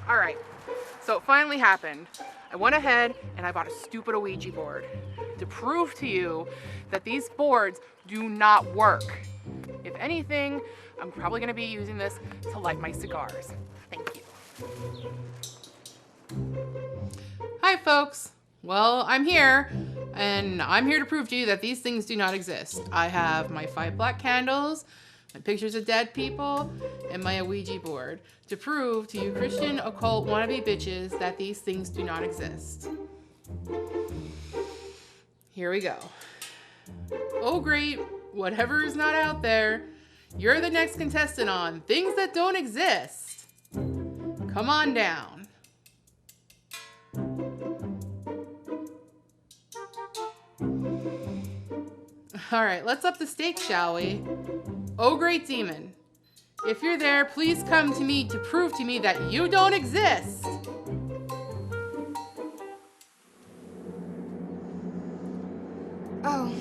All right, so it finally happened. I went ahead and I bought a stupid Ouija board to prove to you that these boards do not work. If anything, I'm probably gonna be using this to light my cigars. Thank you. Hi folks. Well, I'm here, and I'm here to prove to you that these things do not exist. I have my 5 black candles, my pictures of dead people, and my Ouija board to prove to you Christian occult wannabe bitches that these things do not exist. Here we go. Oh great, whatever is not out there, you're the next contestant on Things That Don't Exist. Come on down. All right, let's up the stakes, shall we? Oh great demon, if you're there, please come to me to prove to me that you don't exist. Oh,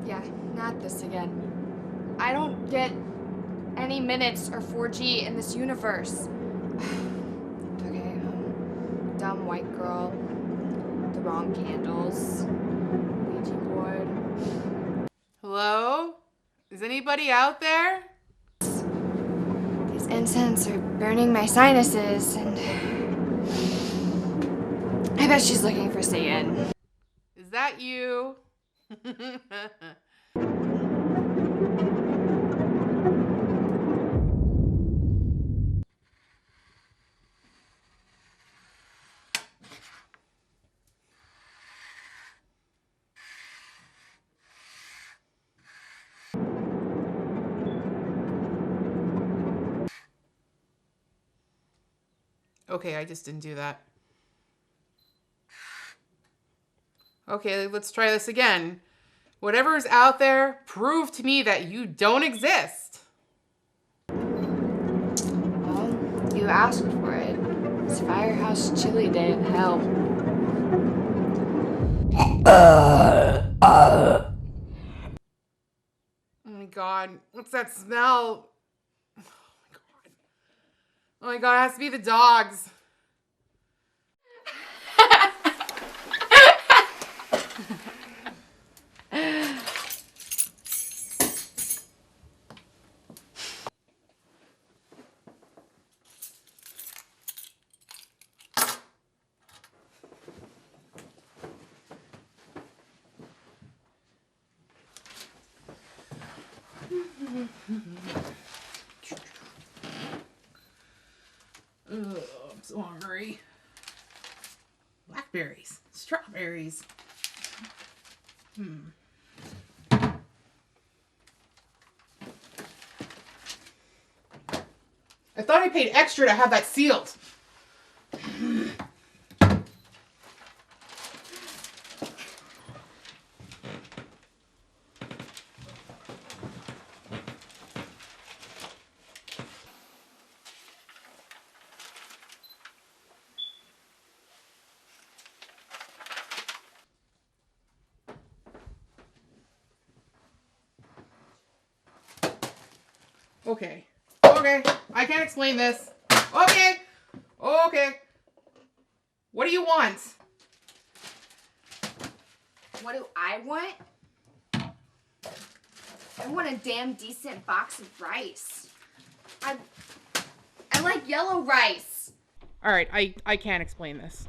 yeah, not this again. I don't get any minutes or 4G in this universe. Okay, dumb white girl, the wrong candles, Ouija board. Hello? Is anybody out there? These incense are burning my sinuses, and I bet she's looking for Satan. Is that you? Okay, I just didn't do that. Okay, let's try this again. Whatever is out there, prove to me that you don't exist. Well, you asked for it. It's Firehouse Chili Day in hell. Oh my god, what's that smell? Oh my god, it has to be the dogs. Ugh, I'm so hungry. Blackberries, strawberries. I thought I paid extra to have that sealed. Okay. Okay. I can't explain this. Okay. Okay. What do you want? What do I want? I want a damn decent box of rice. I like yellow rice. All right, I can't explain this.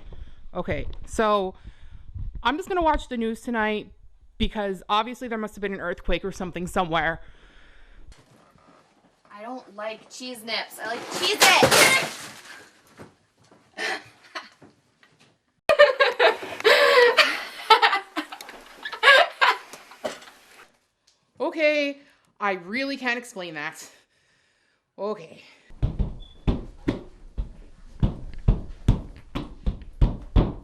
Okay, so I'm just gonna watch the news tonight because obviously there must have been an earthquake or something somewhere. I don't like cheese nips. I like Cheez-It. Okay, I really can't explain that. Okay. Well,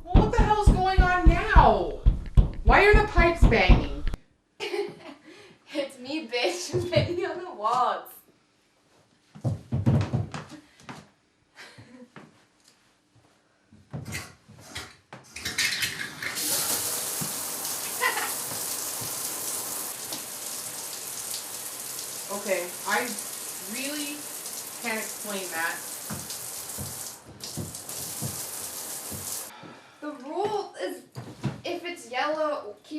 what the hell's going on now? Why are the pipes banging? It's me, bitch. I'm banging on the walls. Okay, I really can't explain that.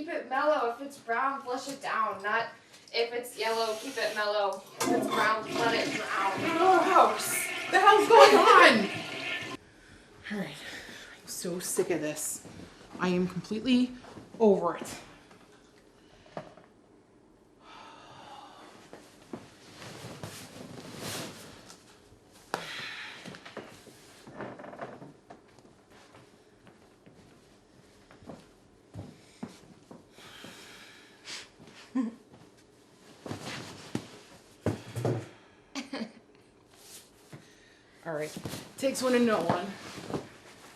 keep it mellow. If it's brown, flush it down. Not if it's yellow, keep it mellow. If it's brown, let it drown. Oh, what the hell's going on? All right, I'm so sick of this. I am completely over it. All right, takes one to know one.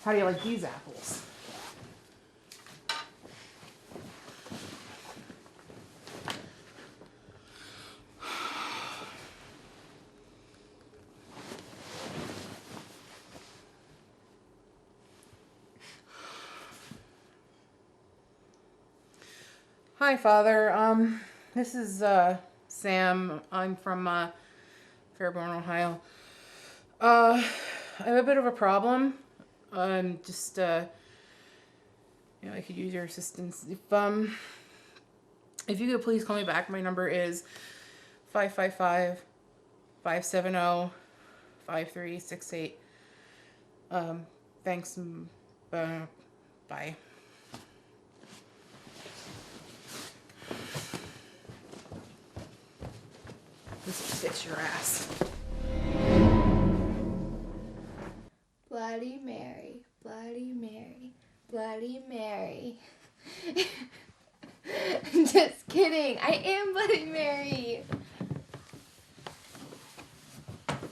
How do you like these apples? Hi, Father. This is Sam. I'm from Fairborn, Ohio. I have a bit of a problem. Just I could use your assistance. If you could please call me back. My number is 555-570-5368. Thanks. Bye. This will fix your ass. Bloody Mary, Bloody Mary, Bloody Mary. Just kidding. I am Bloody Mary.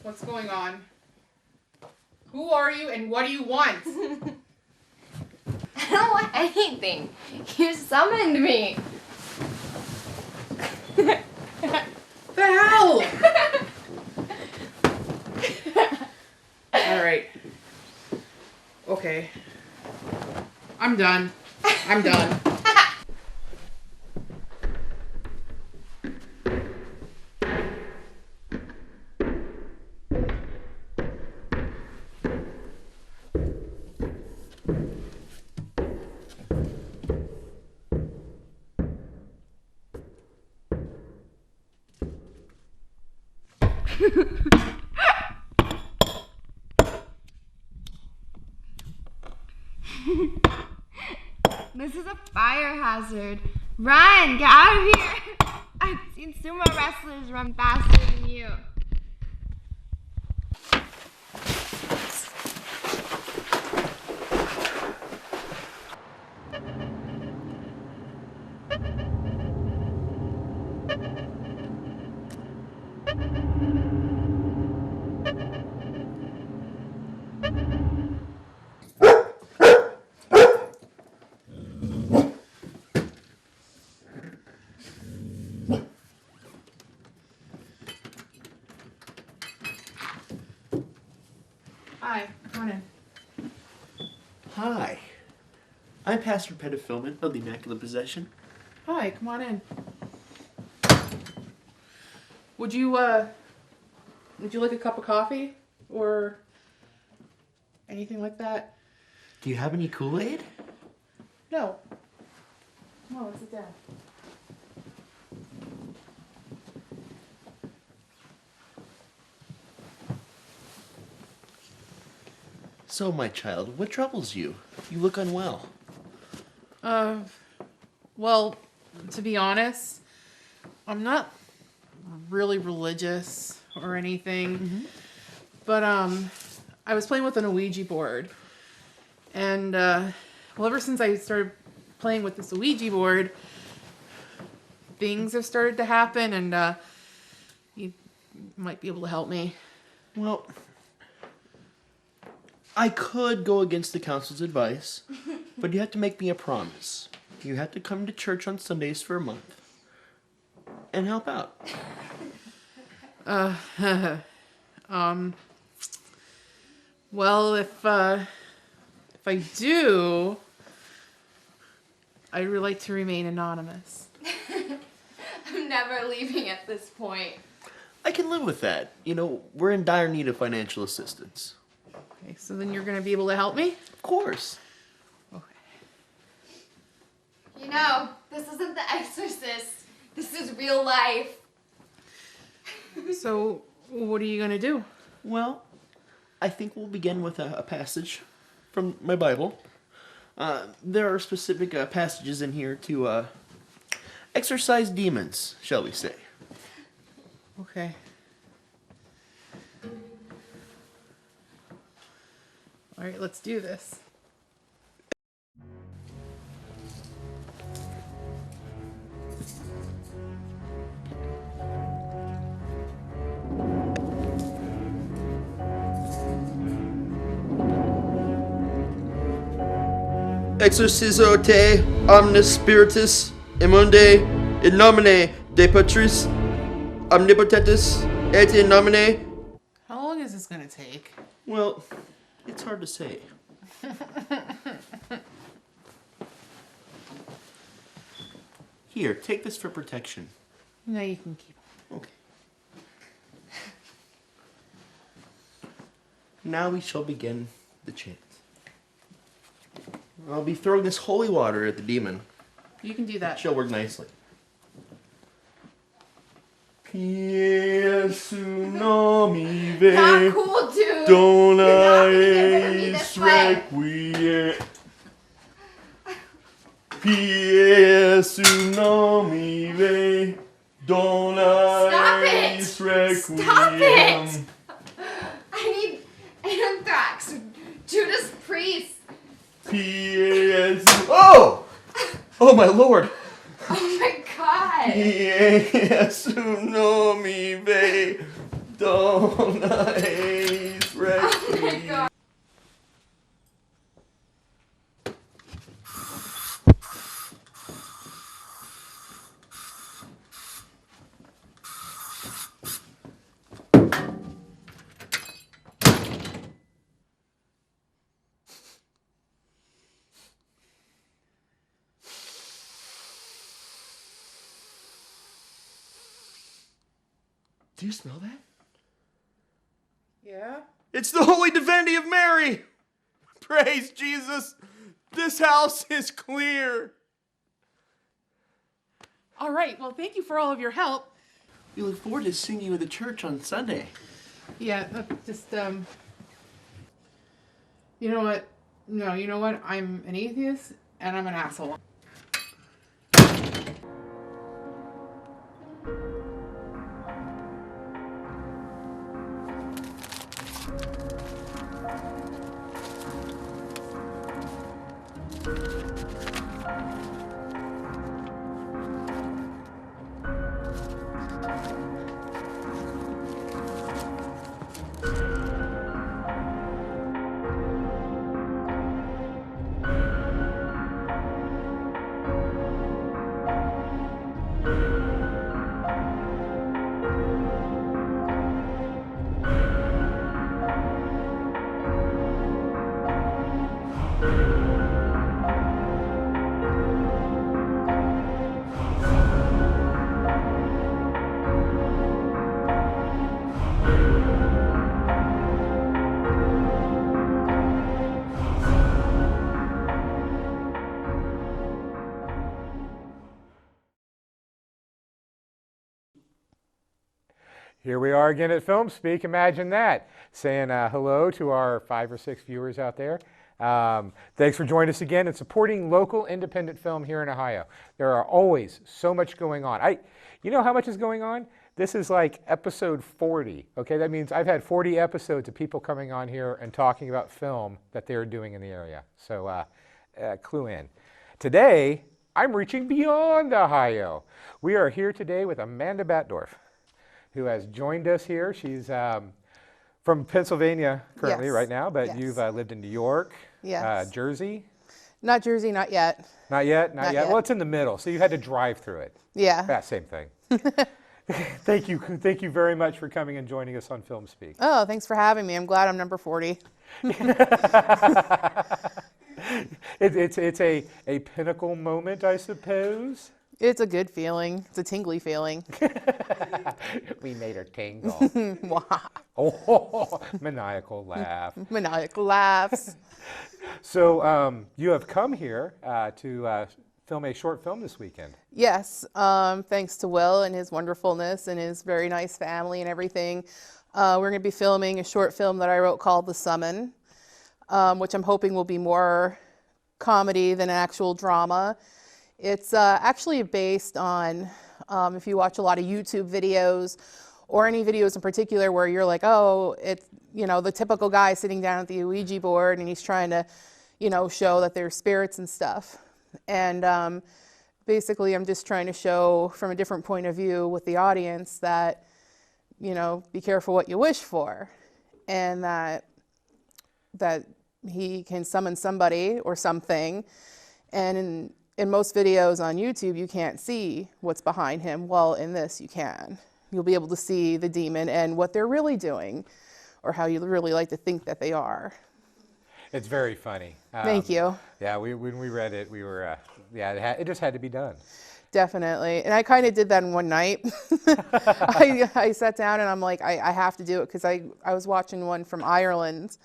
What's going on? Who are you and what do you want? I don't want anything. You summoned me. The hell? All right. Okay. I'm done. I'm done. This is a fire hazard. Run! Get out of here! I've seen sumo wrestlers run faster than you. Hi, come on in. Hi, I'm Pastor Pedophilement of the Immaculate Possession. Hi, come on in. Would you like a cup of coffee or anything like that? Do you have any Kool-Aid? No. No, let's sit down. So, my child, what troubles you? You look unwell. Well, to be honest, I'm not really religious or anything, but I was playing with an Ouija board, and well, ever since I started playing with this Ouija board, things have started to happen, and you might be able to help me. Well, I could go against the council's advice, but you have to make me a promise. You have to come to church on Sundays for a month and help out. Well, if I do, I would like to remain anonymous. I'm never leaving at this point. I can live with that. You know, we're in dire need of financial assistance. Okay, so then you're going to be able to help me? Of course. Okay. You know, this isn't The Exorcist. This is real life. So, what are you going to do? Well, I think we'll begin with a passage from my Bible. There are specific passages in here to exorcise demons, shall we say. Okay. All right, let's do this. Exorcizo te omnis spiritus immunde in nomine de Patris omnipotentis et in nomine. How long is this going to take? Well, it's hard to say. Here, take this for protection. No, you can keep it. Okay. Now we shall begin the chant. I'll be throwing this holy water at the demon. You can do that. She'll work nicely. Piesu nomive Not cool, dude. dona You're not gonna get rid of me this way. requiem. Piesu nomive dona Stop it! requiem. Stop it! I need anthrax. Judas Priest. Piesu. Oh! Oh my lord! Oh my god. Piesu nomive dona requiem. Oh my god. Do you smell that? Yeah? It's the holy divinity of Mary! Praise Jesus! This house is clear! All right, well, thank you for all of your help. We look forward to seeing you at the church on Sunday. Yeah, you know what? No, you know what? I'm an atheist and I'm an asshole. Here we are again at FilmSpeak. Imagine that. Saying hello to our 5 or 6 viewers out there. Thanks for joining us again and supporting local independent film here in Ohio. There are always so much going on. You know how much is going on? This is like episode 40. Okay, that means I've had 40 episodes of people coming on here and talking about film that they're doing in the area. So clue in. Today, I'm reaching beyond Ohio. We are here today with Amanda Batdorf, who has joined us here. She's from Pennsylvania currently, Yes. right now, but Yes. you've lived in New York, Yes. Jersey. Not Jersey, not yet. Not yet, not Not yet. yet. Well, it's in the middle, so you had to drive through it. Yeah. Yeah, same thing. Thank you very much for coming and joining us on FilmSpeak. Oh, thanks for having me. I'm glad I'm number 40. It's a pinnacle moment, I suppose. It's a good feeling. It's a tingly feeling. We made her tingle. Oh, maniacal laugh. Maniacal laughs. So you have come here to film a short film this weekend. Yes, thanks to Will and his wonderfulness and his very nice family and everything. We're going to be filming a short film that I wrote called The Summon, which I'm hoping will be more comedy than an actual drama. It's actually based on, if you watch a lot of YouTube videos or any videos in particular where you're like, oh, it's, you know, the typical guy sitting down at the Ouija board and he's trying to, you know, show that there's spirits and stuff. And basically I'm just trying to show from a different point of view with the audience that, you know, be careful what you wish for, and that he can summon somebody or something. And in most videos on YouTube, you can't see what's behind him. Well, in this, you can. You'll be able to see the demon and what they're really doing, or how you really like to think that they are. It's very funny. Thank you. Yeah, when we read it, we were, it just had to be done. Definitely. And I kind of did that in one night. I sat down and I'm like, I have to do it, because I was watching one from Ireland,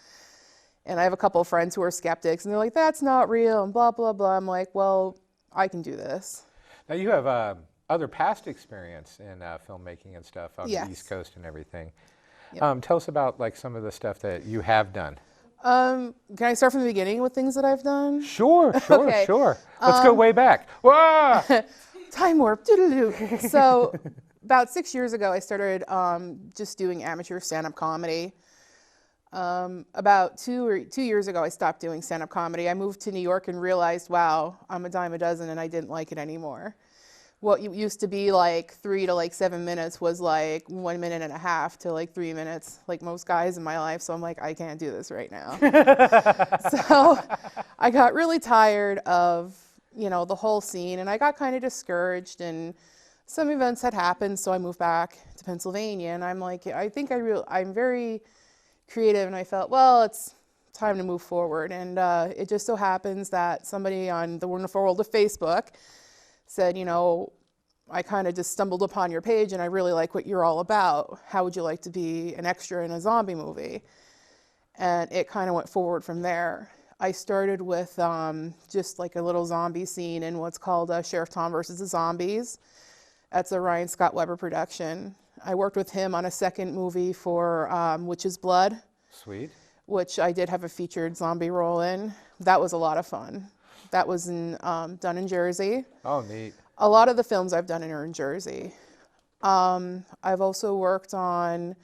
and I have a couple of friends who are skeptics, and they're like, that's not real, and blah, blah, blah. I'm like, well, I can do this. Now, you have other past experience in filmmaking and stuff on Yes. the East Coast and everything. Yep. Tell us about like some of the stuff that you have done. Can I start from the beginning with things that I've done? Sure. Okay. Sure. Let's go way back. Whoa! Time warp. Doo-doo-doo. So about 6 years ago, I started just doing amateur stand-up comedy. About 2 years ago, I stopped doing stand-up comedy. I moved to New York and realized, wow, I'm a dime a dozen, and I didn't like it anymore. What used to be like 3 to like 7 minutes was like 1.5 minutes to like 3 minutes, like most guys in my life. So I'm like, I can't do this right now. So I got really tired of, you know, the whole scene, and I got kind of discouraged, and some events had happened. So I moved back to Pennsylvania, and I'm like, I think I'm very creative, and I felt, well, it's time to move forward. And it just so happens that somebody on the wonderful world of Facebook said, you know, I kind of just stumbled upon your page and I really like what you're all about. How would you like to be an extra in a zombie movie? And it kind of went forward from there. I started with just like a little zombie scene in what's called Sheriff Tom versus the Zombies. That's a Ryan Scott Weber production. I worked with him on a second movie for Witch's Blood. Sweet. Which I did have a featured zombie role in. That was a lot of fun. That was done in Jersey. Oh, neat. A lot of the films I've done are in Jersey. I've also worked on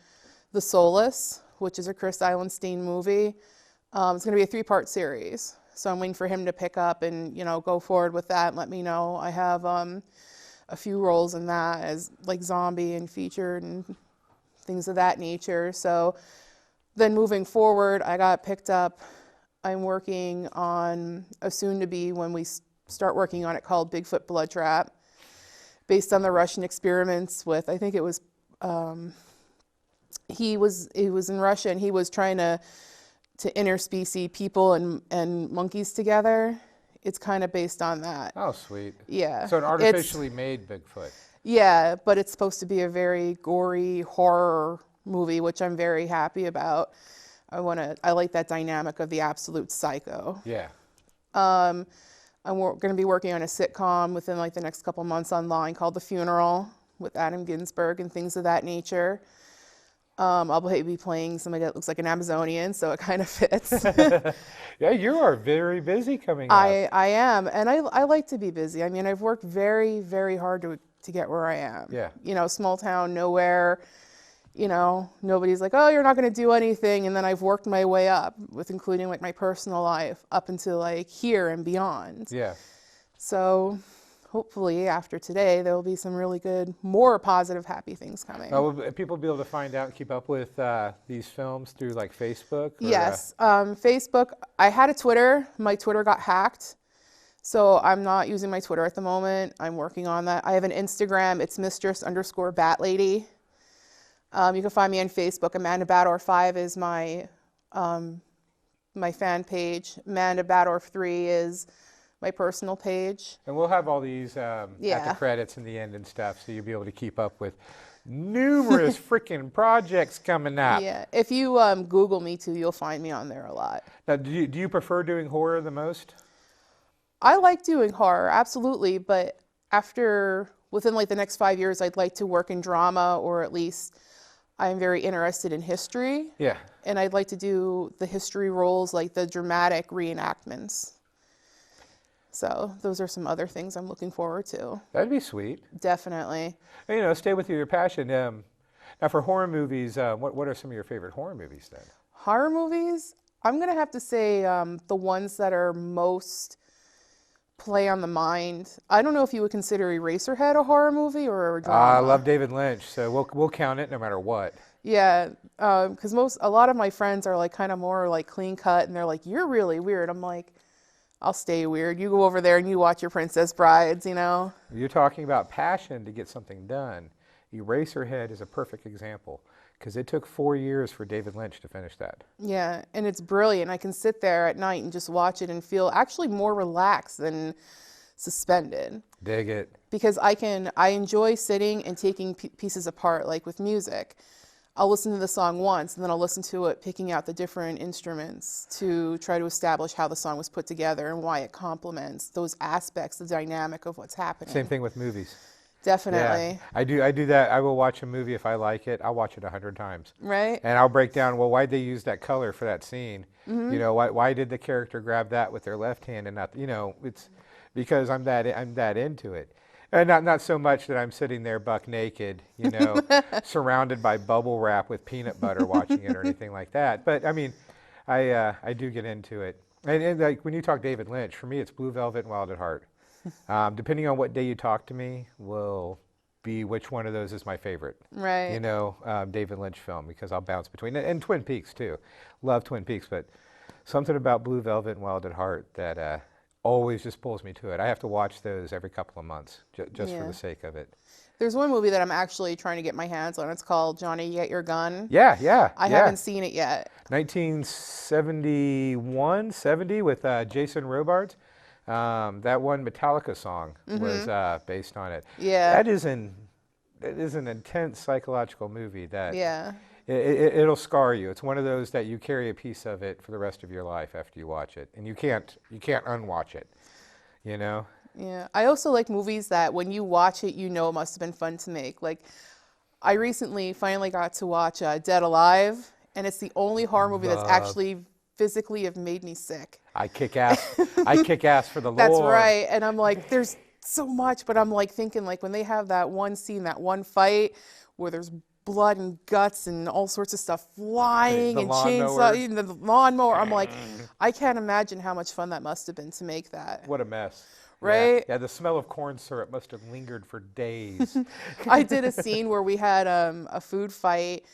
The Soulless, which is a Chris Eilenstein movie. It's going to be a 3-part series. So I'm waiting for him to pick up and, you know, go forward with that and let me know. I have a few roles in that as like zombie and featured and things of that nature. So then moving forward, I got picked up. I'm working on a soon-to-be, when we start working on it, called Bigfoot Blood Trap, based on the Russian experiments with, I think it was, he was in Russia, and he was trying to interspecies people and monkeys together. It's kind of based on that. Oh, sweet. Yeah. So an artificially made Bigfoot. Yeah, but it's supposed to be a very gory horror movie, which I'm very happy about. I like that dynamic of the absolute psycho. Yeah. I'm going to be working on a sitcom within like the next couple months online called The Funeral with Adam Ginsberg and things of that nature. I'll be playing somebody that looks like an Amazonian, so it kind of fits. Yeah, you are very busy coming up. I am, and I like to be busy. I mean, I've worked very, very hard to get where I am. Yeah. You know, small town, nowhere. You know, nobody's like, oh, you're not going to do anything. And then I've worked my way up, with including like my personal life, up until like here and beyond. Yeah. So hopefully after today, there will be some really good, more positive, happy things coming. Will people be able to find out and keep up with these films through like Facebook? Or, yes. Facebook. I had a Twitter. My Twitter got hacked. So I'm not using my Twitter at the moment. I'm working on that. I have an Instagram. It's mistress_batlady. You can find me on Facebook. Amanda Bador5 is my my fan page. Amanda Bador3 is my personal page. And we'll have all these at the credits in the end and stuff, so you'll be able to keep up with numerous freaking projects coming up. Yeah, if you Google me too, you'll find me on there a lot. Now, do you prefer doing horror the most? I like doing horror, absolutely, but within like the next 5 years, I'd like to work in drama, or at least I'm very interested in history. Yeah. And I'd like to do the history roles, like the dramatic reenactments. So those are some other things I'm looking forward to. That'd be sweet. Definitely. And, you know, stay with your passion. Now, for horror movies, what are some of your favorite horror movies then? Horror movies, I'm going to have to say the ones that are most play on the mind. I don't know if you would consider Eraserhead a horror movie or a drama. I love David Lynch, so we'll count it no matter what. Yeah, because a lot of my friends are like kind of more like clean cut, and they're like, "You're really weird." I'm like, "I'll stay weird. You go over there and you watch your Princess Brides," you know. You're talking about passion to get something done. Eraserhead is a perfect example because it took 4 years for David Lynch to finish that. Yeah, and it's brilliant. I can sit there at night and just watch it and feel actually more relaxed than suspended. Dig it. Because I enjoy sitting and taking pieces apart, like with music. I'll listen to the song once, and then I'll listen to it picking out the different instruments to try to establish how the song was put together and why it complements those aspects, the dynamic of what's happening. Same thing with movies. Definitely. Yeah, I do that. I will watch a movie if I like it. I'll watch it 100 times. Right. And I'll break down, well, why'd they use that color for that scene? You know, why did the character grab that with their left hand and not, you know, it's because I'm that into it. And not so much that I'm sitting there buck naked, you know, surrounded by bubble wrap with peanut butter watching it or anything like that. But I mean, I do get into it. And like when you talk David Lynch, for me it's Blue Velvet and Wild at Heart. Depending on what day you talk to me will be which one of those is my favorite. Right. You know, David Lynch film, because I'll bounce between it. And Twin Peaks too. Love Twin Peaks, but something about Blue Velvet and Wild at Heart that always just pulls me to it. I have to watch those every couple of months just for the sake of it. There's one movie that I'm actually trying to get my hands on. It's called Johnny Get Your Gun. Yeah. I haven't seen it yet. 1971, 70 with Jason Robards. That one Metallica song was based on it. Yeah. That is an intense psychological movie that Yeah. it'll scar you. It's one of those that you carry a piece of it for the rest of your life after you watch it, and you can't unwatch it. You know. Yeah. I also like movies that when you watch it, you know it must have been fun to make. Like, I recently finally got to watch Dead Alive, and it's the only horror movie that's actually physically have made me sick. I kick ass. I kick ass for the Lord. That's right. And I'm like, there's so much, but I'm like thinking, like, when they have that one scene, that one fight where there's blood and guts and all sorts of stuff flying and chainsaw, even the lawnmower, I'm like, I can't imagine how much fun that must have been to make that. What a mess. Right? Yeah, the smell of corn syrup must have lingered for days. I did a scene where we had a food fight,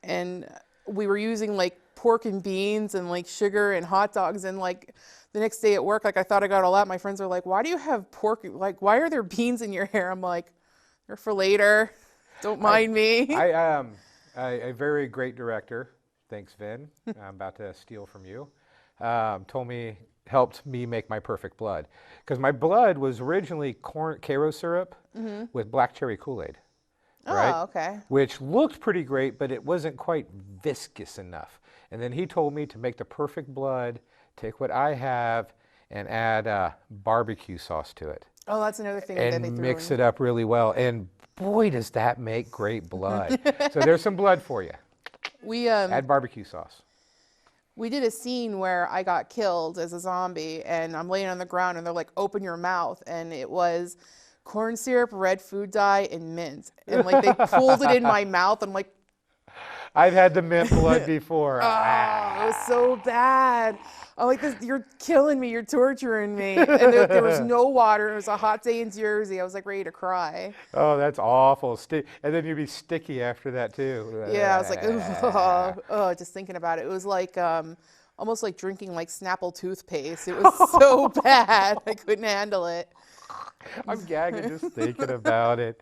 and we were using like pork and beans and like sugar and hot dogs, and like the next day at work, like I thought I got all out. My friends were like, "Why do you have pork? Like, why are there beans in your hair?" I'm like, "They're for later. Don't mind me." A very great director, thanks Vin, I'm about to steal from you, helped me make my perfect blood. Because my blood was originally Karo syrup with black cherry Kool-Aid. Right? Oh, okay. Which looked pretty great, but it wasn't quite viscous enough. And then he told me to make the perfect blood, take what I have, and add barbecue sauce to it. Oh, that's another thing that they And threw mix in. it up really well. And boy, does that make great blood. So there's some blood for you. We Add barbecue sauce. We did a scene where I got killed as a zombie, and I'm laying on the ground, and they're like, "Open your mouth," and it was corn syrup, red food dye, and mint, and like they pulled it in my mouth. I'm like, I've had the mint blood before. it was so bad. I'm like, you're killing me, you're torturing me. And there was no water. It was a hot day in Jersey. I was like ready to cry. Oh, that's awful. And then you'd be sticky after that too. Yeah, I was like, oh, just thinking about it. It was like almost like drinking like Snapple toothpaste. It was so bad. I couldn't handle it. I'm gagging just thinking about it.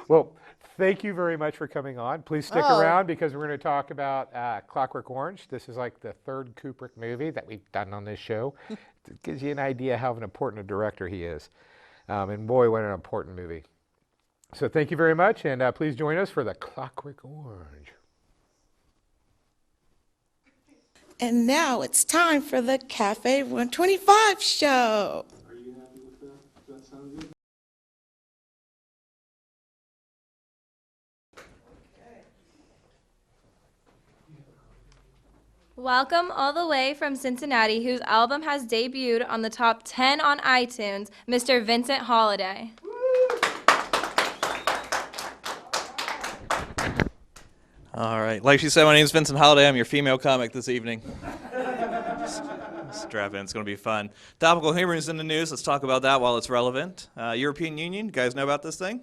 Well, thank you very much for coming on. Please stick around because we're going to talk about Clockwork Orange. This is like the third Kubrick movie that we've done on this show. It gives you an idea how important a director he is. And boy, what an important movie. So thank you very much, and please join us for the Clockwork Orange. And now it's time for the Cafe 125 show. Are you happy with that? Does that sound good? Welcome all the way from Cincinnati, whose album has debuted on the top 10 on iTunes, Mr. Vincent Holiday. All right. Like she said, my name is Vincent Holiday. I'm your female comic this evening. Strap in. It's going to be fun. Topical humor is in the news. Let's talk about that while it's relevant. European Union. You guys know about this thing?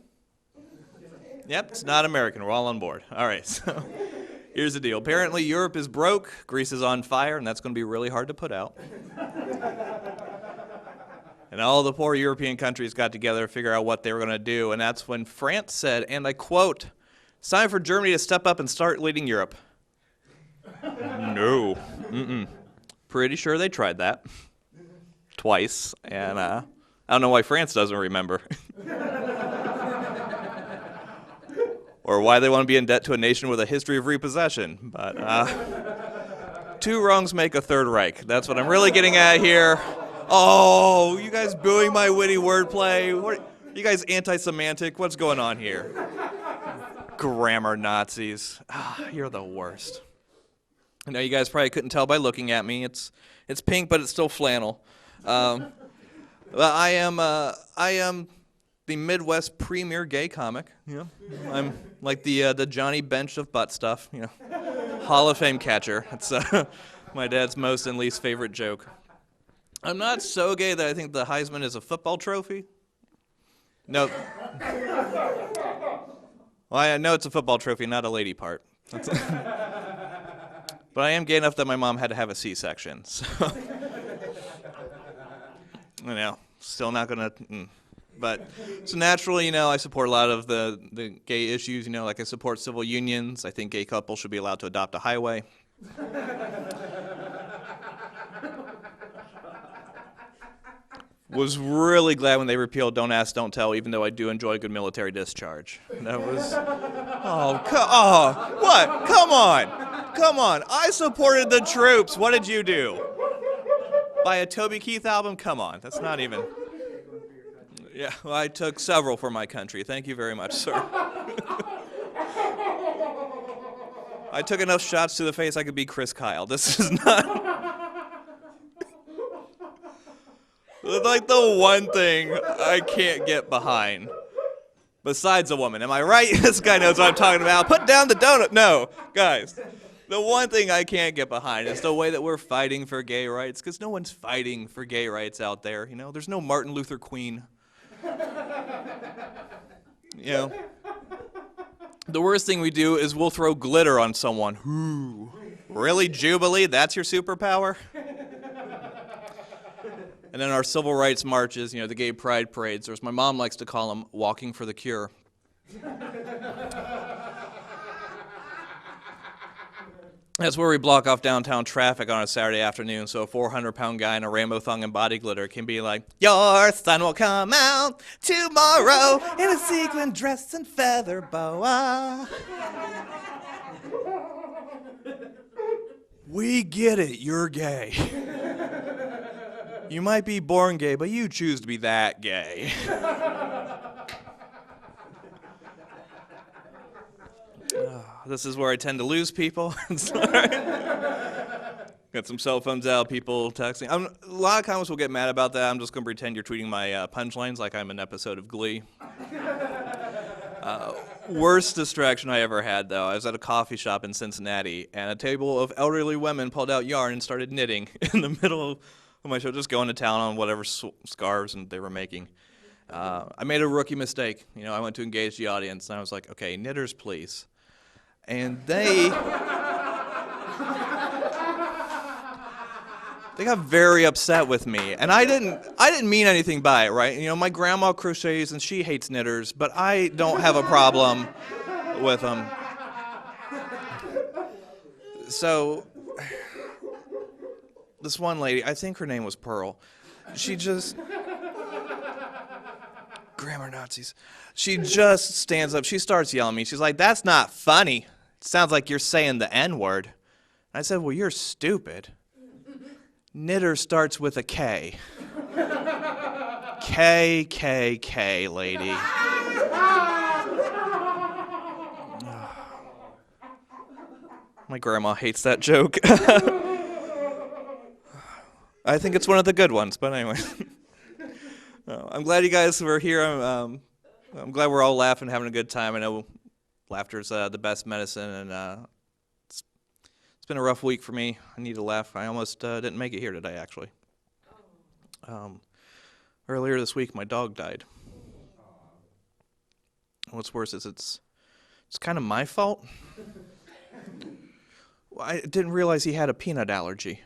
Yep. It's not American. We're all on board. All right. So here's the deal. Apparently, Europe is broke. Greece is on fire, and that's going to be really hard to put out. And all the poor European countries got together to figure out what they were going to do. And that's when France said, and I quote, "It's time for Germany to step up and start leading Europe." No. Pretty sure they tried that. Twice. And I don't know why France doesn't remember. Or why they want to be in debt to a nation with a history of repossession. But two wrongs make a third right. That's what I'm really getting at here. Oh, you guys booing my witty wordplay. What, you guys anti-semantic? What's going on here? Grammar Nazis. You're the worst. I know you guys probably couldn't tell by looking at me. It's pink, but it's still flannel. But I am the Midwest premier gay comic. You know, I'm like the Johnny Bench of butt stuff. You know, Hall of Fame catcher. It's my dad's most and least favorite joke. I'm not so gay that I think the Heisman is a football trophy. No. Well, I know it's a football trophy, not a lady part. But I am gay enough that my mom had to have a C-section. So, you know, still not gonna. But so naturally, you know, I support a lot of the gay issues. You know, like I support civil unions. I think gay couples should be allowed to adopt a highway. Was really glad when they repealed Don't Ask, Don't Tell, even though I do enjoy a good military discharge. That was, what? Come on. I supported the troops. What did you do? Buy a Toby Keith album? Come on. That's not even. Yeah, well, I took several for my country. Thank you very much, sir. I took enough shots to the face I could be Chris Kyle. This is not. Like the one thing I can't get behind, besides a woman. Am I right? This guy knows what I'm talking about. Put down the donut. No, guys. The one thing I can't get behind is the way that we're fighting for gay rights, because no one's fighting for gay rights out there. You know, there's no Martin Luther Queen. You know, the worst thing we do is we'll throw glitter on someone. Ooh, really, Jubilee? That's your superpower? And then our civil rights marches, you know, the gay pride parades, or as my mom likes to call them, walking for the cure. That's where we block off downtown traffic on a Saturday afternoon so a 400-pound guy in a rainbow thong and body glitter can be like, "Your son will come out tomorrow in a sequin dress and feather boa." We get it, you're gay. You might be born gay, but you choose to be that gay. This is where I tend to lose people. Got some cell phones out, people texting. A lot of comments will get mad about that. I'm just going to pretend you're tweeting my punchlines like I'm an episode of Glee. Worst distraction I ever had, though. I was at a coffee shop in Cincinnati, and a table of elderly women pulled out yarn and started knitting in the middle of my show, just going to town on whatever scarves and they were making. I made a rookie mistake. You know, I went to engage the audience, and I was like, "Okay, knitters, please." And they got very upset with me, and I didn't mean anything by it, right? You know, my grandma crochets and she hates knitters, but I don't have a problem with them. So this one lady, I think her name was Pearl, she just, grammar Nazis, she just stands up, she starts yelling at me, she's like, "That's not funny. It sounds like you're saying the N-word." I said, well, you're stupid. Knitter starts with a K. K, K, K, lady. My grandma hates that joke. I think it's one of the good ones, but anyway. I'm glad you guys were here. I'm glad we're all laughing, having a good time. I know laughter's the best medicine, and it's been a rough week for me. I need to laugh. I almost didn't make it here today, actually. Earlier this week, my dog died. What's worse is it's kind of my fault. I didn't realize he had a peanut allergy.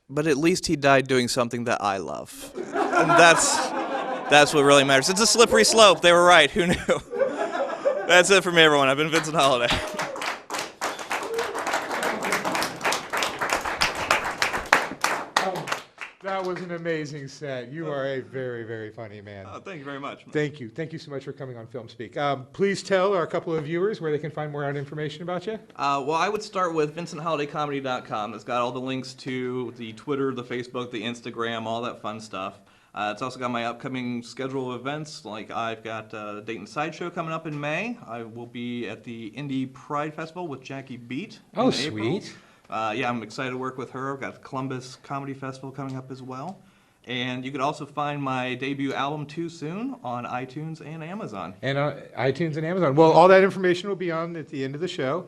But at least he died doing something that I love. And that's what really matters. It's a slippery slope. They were right. Who knew? That's it for me, everyone. I've been Vincent Holiday. That was an amazing set. You are a very, very funny man. Thank you very much. Thank you. Thank you so much for coming on FilmSpeak. Please tell our couple of viewers where they can find more out information about you. Well, I would start with VincentHolidayComedy.com. It's got all the links to the Twitter, the Facebook, the Instagram, all that fun stuff. It's also got my upcoming schedule of events. Like I've got Dayton Sideshow coming up in May. I will be at the Indie Pride Festival with Jackie Beat in April. Sweet. Yeah, I'm excited to work with her. I've got the Columbus Comedy Festival coming up as well. And you can also find my debut album, Too Soon, on iTunes and Amazon. And iTunes and Amazon. Well, all that information will be on at the end of the show.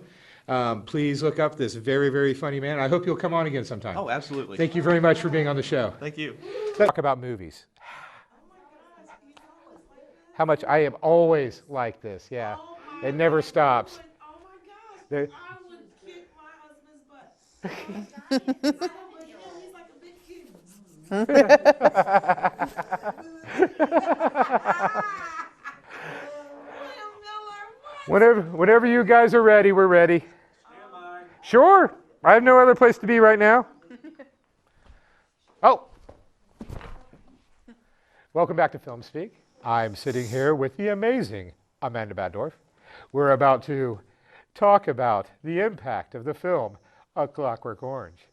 Please look up this very, very funny man. I hope you'll come on again sometime. Oh, absolutely. Thank you very much for being on the show. Thank you. Let's talk about movies. How much I have always liked this, yeah. It never stops. Oh my gosh, There- I would kick my husband's butt. He's like a big kid. Whenever you guys are ready, we're ready. Sure. I have no other place to be right now. Oh. Welcome back to FilmSpeak. I'm sitting here with the amazing Amanda Baddorf. We're about to talk about the impact of the film A Clockwork Orange.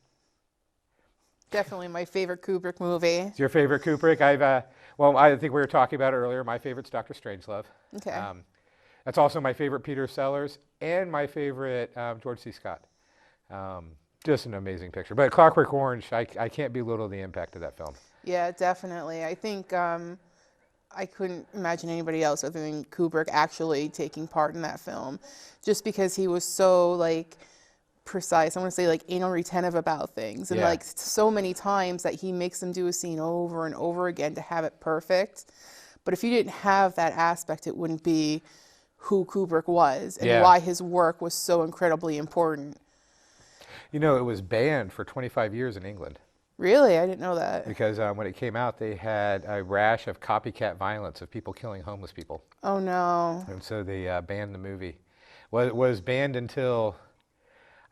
Definitely my favorite Kubrick movie. It's your favorite Kubrick? I think we were talking about it earlier. My favorite's Dr. Strangelove. Okay. That's also my favorite Peter Sellers and my favorite George C. Scott. Just an amazing picture. But Clockwork Orange, I can't belittle the impact of that film. Yeah, definitely. I think I couldn't imagine anybody else other than Kubrick actually taking part in that film, just because he was so like precise. I want to say like anal retentive about things, and like so many times that he makes them do a scene over and over again to have it perfect. But if you didn't have that aspect, it wouldn't be who Kubrick was and why his work was so incredibly important. You know, it was banned for 25 years in England. Really? I didn't know that. Because when it came out, they had a rash of copycat violence of people killing homeless people. Oh, no. And so they banned the movie. Well, it was banned until,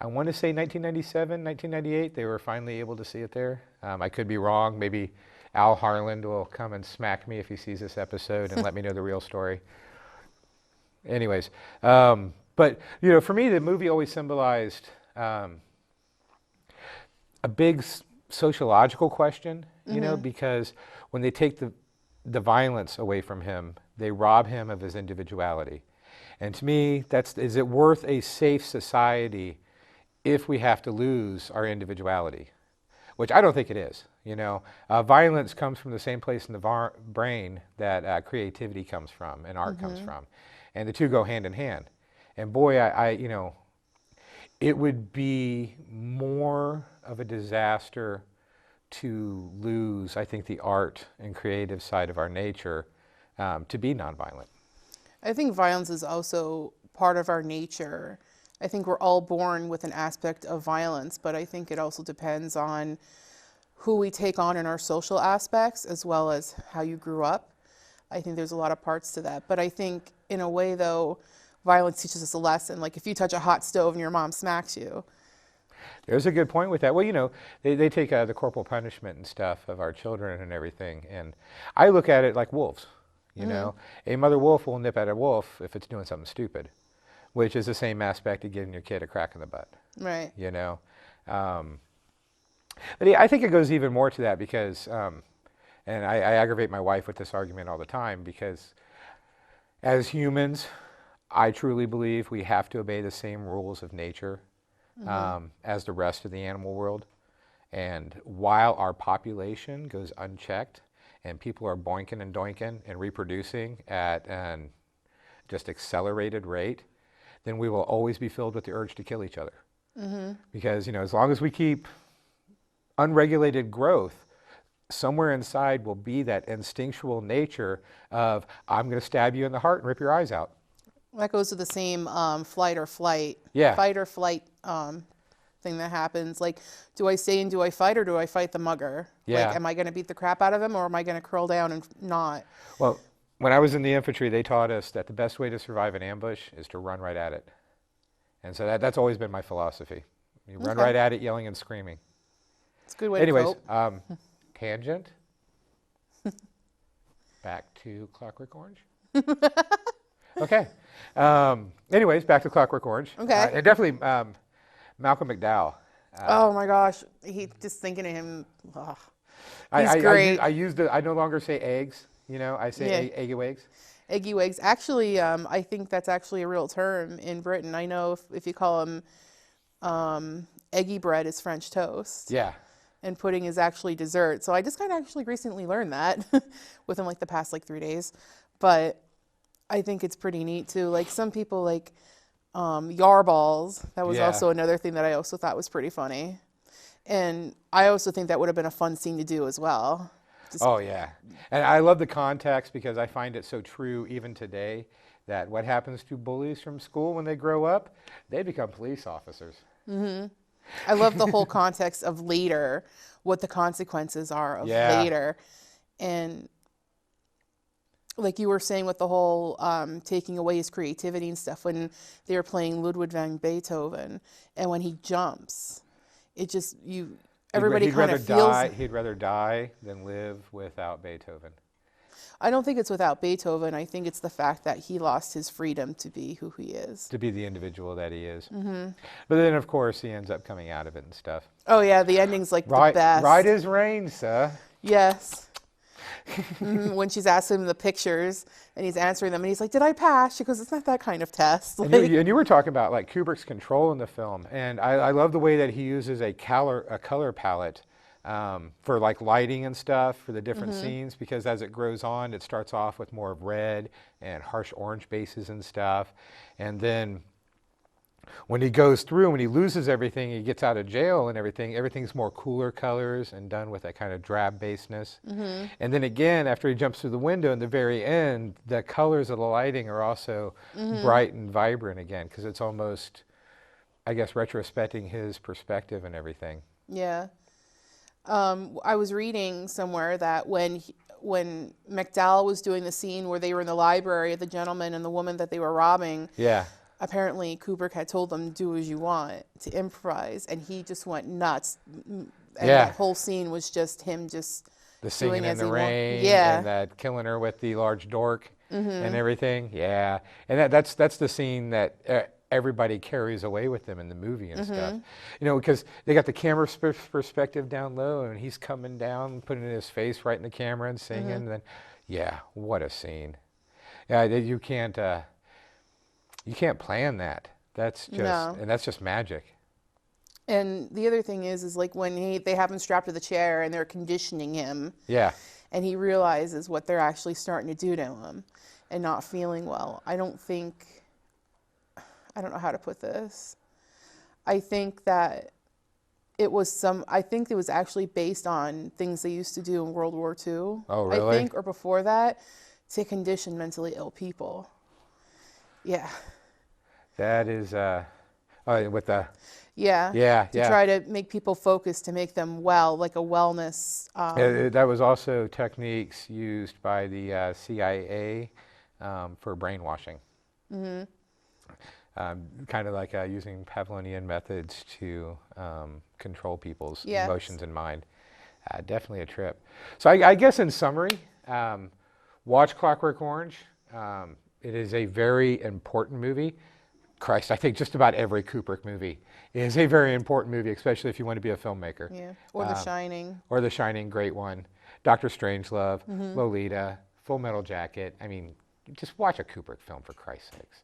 I want to say 1997, 1998. They were finally able to see it there. I could be wrong. Maybe Al Harland will come and smack me if he sees this episode and let me know the real story. Anyways, but, you know, for me, the movie always symbolized a big sociological question, you know, because when they take the violence away from him, they rob him of his individuality. And to me, is it worth a safe society if we have to lose our individuality? Which I don't think it is, you know. Violence comes from the same place in the brain that creativity comes from and art comes from. And the two go hand in hand. And boy, you know, it would be more of a disaster to lose, I think, the art and creative side of our nature to be nonviolent. I think violence is also part of our nature. I think we're all born with an aspect of violence, but I think it also depends on who we take on in our social aspects as well as how you grew up. I think there's a lot of parts to that. But I think in a way, though, violence teaches us a lesson. Like if you touch a hot stove and your mom smacks you, There's a good point with that. Well, you know, they take the corporal punishment and stuff of our children and everything, and I look at it like wolves. You know, a mother wolf will nip at a wolf if it's doing something stupid, which is the same aspect of giving your kid a crack in the butt. Right. You know, but yeah, I think it goes even more to that because, and I aggravate my wife with this argument all the time because, as humans, I truly believe we have to obey the same rules of nature as the rest of the animal world. And while our population goes unchecked and people are boinking and doinking and reproducing at an just accelerated rate, then we will always be filled with the urge to kill each other. Because, you know, as long as we keep unregulated growth, somewhere inside will be that instinctual nature of, I'm going to stab you in the heart and rip your eyes out. That goes to the same fight or flight thing that happens. Like, do I stay and do I fight, or do I fight the mugger? Yeah. Like, am I going to beat the crap out of him, or am I going to curl down and not? Well, when I was in the infantry, they taught us that the best way to survive an ambush is to run right at it. And so that's always been my philosophy. You run right at it, yelling and screaming. It's a good way Anyways, to cope. tangent. Back to Clockwork Orange. Okay. Anyways, back to Clockwork Orange. Okay. And definitely Malcolm McDowell. Oh my gosh, just thinking of him. Ugh. He's I great. I no longer say eggs. You know, I say eggy wigs. Eggy wigs. Actually, I think that's actually a real term in Britain. I know if you call them eggy bread is French toast. Yeah. And pudding is actually dessert. So I just kind of actually recently learned that within like the past 3 days. But I think it's pretty neat too. Like some people like yarballs. That was also another thing that I also thought was pretty funny. And I also think that would have been a fun scene to do as well. Oh yeah. And I love the context because I find it so true even today that what happens to bullies from school when they grow up, they become police officers. I love the whole context of later, what the consequences are of later. And like you were saying with the whole taking away his creativity and stuff, when they were playing Ludwig van Beethoven, and when he jumps, it just, everybody kind of feels... He'd rather die than live without Beethoven. I don't think it's without Beethoven. I think it's the fact that he lost his freedom to be who he is. To be the individual that he is. But then, of course, he ends up coming out of it and stuff. Oh, yeah, the ending's like the best. Right as rain, sir. Yes. When she's asking him the pictures, and he's answering them, and he's like, did I pass? She goes, it's not that kind of test. And you were talking about like Kubrick's control in the film, and I love the way that he uses a color palette for like lighting and stuff for the different scenes, because as it grows on, it starts off with more of red and harsh orange bases and stuff. And then when he goes through, when he loses everything, he gets out of jail and everything's more cooler colors and done with that kind of drab baseness. And then again, after he jumps through the window in the very end, the colors of the lighting are also bright and vibrant again, because it's almost, I guess, retrospecting his perspective and everything. Yeah. I was reading somewhere that when McDowell was doing the scene where they were in the library, the gentleman and the woman that they were robbing, apparently Kubrick had told them, do as you want, to improvise, and he just went nuts. And that whole scene was just him just the singing in the rain, and that killing her with the large dork and everything. Yeah, and that's the scene that everybody carries away with them in the movie and stuff. You know, because they got the camera perspective down low, and he's coming down, putting his face right in the camera and singing. And then, yeah, what a scene! Yeah, you can't plan that. That's just and that's just magic. And the other thing is like when they have him strapped to the chair and they're conditioning him. Yeah. And he realizes what they're actually starting to do to him, and not feeling well. I don't know how to put this. I think that it was actually based on things they used to do in World War II. Oh, really? I think, or before that, to condition mentally ill people. Yeah. That is, with the... To try to make people focus, to make them well, like a wellness. That was also techniques used by the CIA for brainwashing. kind of like using Pavlovian methods to control people's Yes. emotions and mind. Definitely a trip. So I guess in summary, watch Clockwork Orange. It is a very important movie. Christ, I think just about every Kubrick movie is a very important movie, especially if you want to be a filmmaker. Yeah. Or The Shining. Or The Shining, great one. Dr. Strangelove, Lolita, Full Metal Jacket. I mean, just watch a Kubrick film, for Christ's sakes.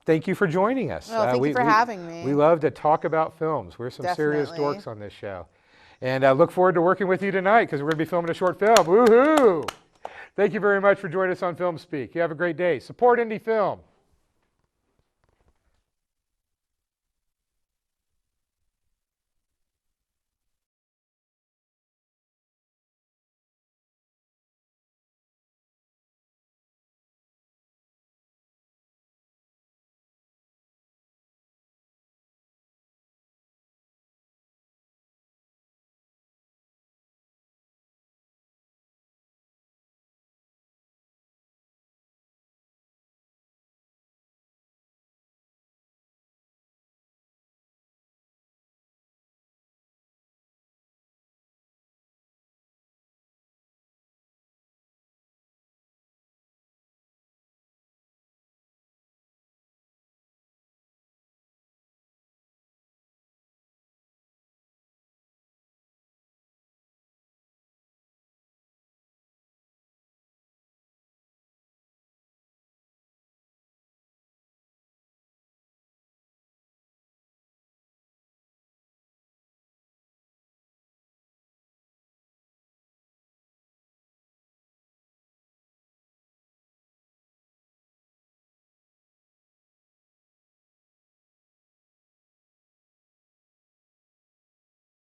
Thank you for joining us. Oh, thank you for having me. We love to talk about films. We're some serious Definitely. dorks on this show. And I look forward to working with you tonight because we're going to be filming a short film. Woohoo! Thank you very much for joining us on Film Speak. You have a great day. Support indie film.